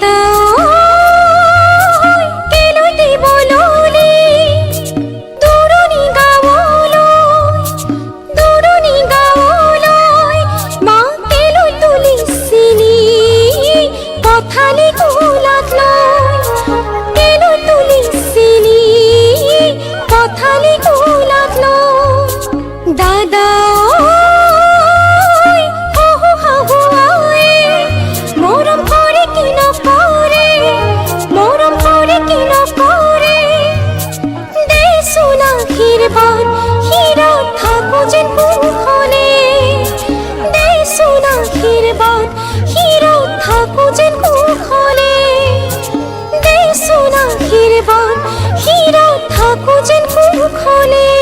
দাদা কেলতি বললি দুরুনি গাওলই মা কেলই তুলিসিনি কথালি কুলাতলই কেলই তুলিসিনি কথালি কুলাতলই দাদা হীরা থাকো যেন কুখনে দে সোনা ক্ষীরবাদ হীরা থাকো যেন কুখনে দে সোনা ক্ষীরবাদ হীরা থাকো যেন কুখনে